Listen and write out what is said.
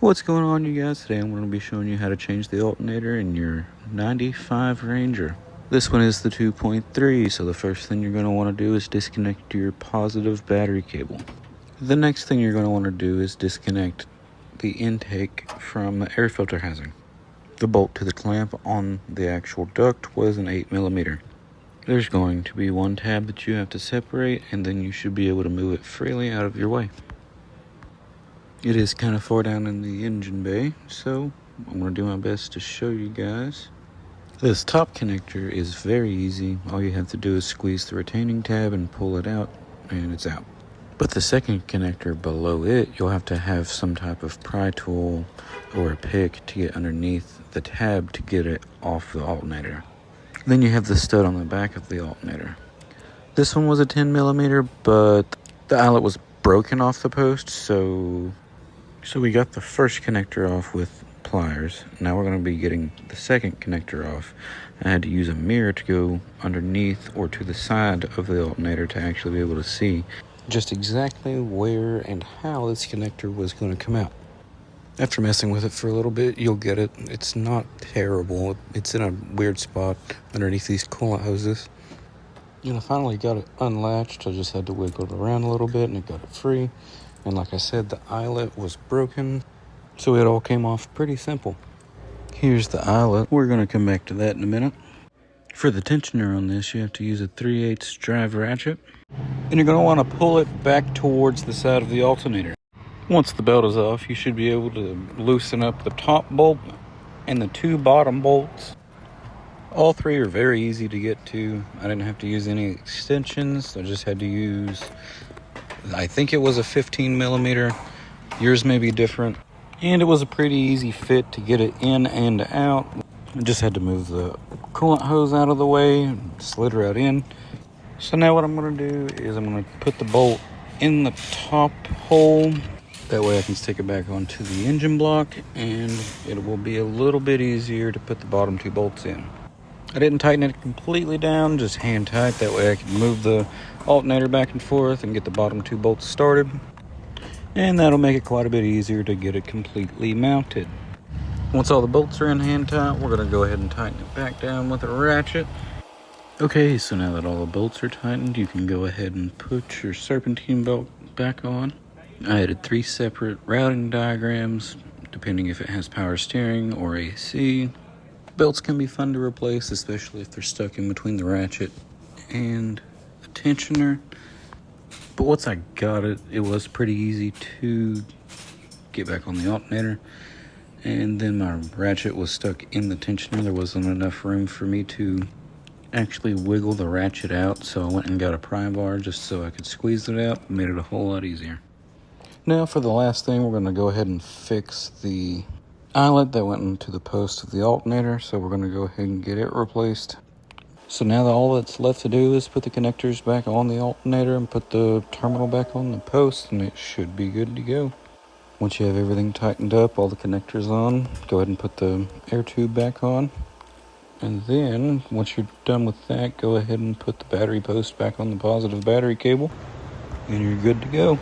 What's going on, you guys? Today I'm going to be showing you how to change the alternator in your 95 Ranger. This one is the 2.3, so the first thing you're going to want to do is disconnect your positive battery cable. The next thing you're going to want to do is disconnect the intake from the air filter housing. The bolt to the clamp on the actual duct was an 8mm. There's going to be one tab that you have to separate, and then you should be able to move it freely out of your way. It is kind of far down in the engine bay, so I'm going to do my best to show you guys. This top connector is very easy. All you have to do is squeeze the retaining tab and pull it out, and it's out. But the second connector below it, you'll have to have some type of pry tool or a pick to get underneath the tab to get it off the alternator. Then you have the stud on the back of the alternator. This one was a 10mm, but the eyelet was broken off the post, so we got the first connector off with pliers. Now we're going to be getting the second connector off. I had to use a mirror to go underneath or to the side of the alternator to actually be able to see just exactly where and how this connector was going to come out. After messing with it for a little bit, you'll get it. It's not terrible. It's in a weird spot underneath these coolant hoses. And I finally got it unlatched. I just had to wiggle it around a little bit and it got it free. And like I said, the eyelet was broken, so it all came off pretty simple. Here's the eyelet. We're going to come back to that in a minute. For the tensioner on this, you have to use a 3/8 drive ratchet. And you're going to want to pull it back towards the side of the alternator. Once the belt is off, you should be able to loosen up the top bolt and the two bottom bolts. All three are very easy to get to. I didn't have to use any extensions. I just had to use, I think it was a 15mm. Yours may be different. And it was a pretty easy fit to get it in and out. I just had to move the coolant hose out of the way and slid right in. So now what I'm going to do is I'm going to put the bolt in the top hole. That way I can stick it back onto the engine block, and it will be a little bit easier to put the bottom two bolts in. I didn't tighten it completely down, just hand tight. That way I can move the alternator back and forth and get the bottom two bolts started. And that'll make it quite a bit easier to get it completely mounted. Once all the bolts are in hand tight, we're going to go ahead and tighten it back down with a ratchet. Okay, so now that all the bolts are tightened, you can go ahead and put your serpentine belt back on. I added 3 separate routing diagrams, depending if it has power steering or AC. Belts can be fun to replace, especially if they're stuck in between the ratchet and the tensioner. But once I got it, it was pretty easy to get back on the alternator. And then my ratchet was stuck in the tensioner. There wasn't enough room for me to actually wiggle the ratchet out, so I went and got a pry bar just so I could squeeze it out. It made it a whole lot easier. Now for the last thing, we're going to go ahead and fix the eyelet that went into the post of the alternator, so we're going to go ahead and get it replaced. So now all that's left to do is put the connectors back on the alternator and put the terminal back on the post, and it should be good to go. Once you have everything tightened up, all the connectors on, go ahead and put the air tube back on. And then, once you're done with that, go ahead and put the battery post back on the positive battery cable, and you're good to go.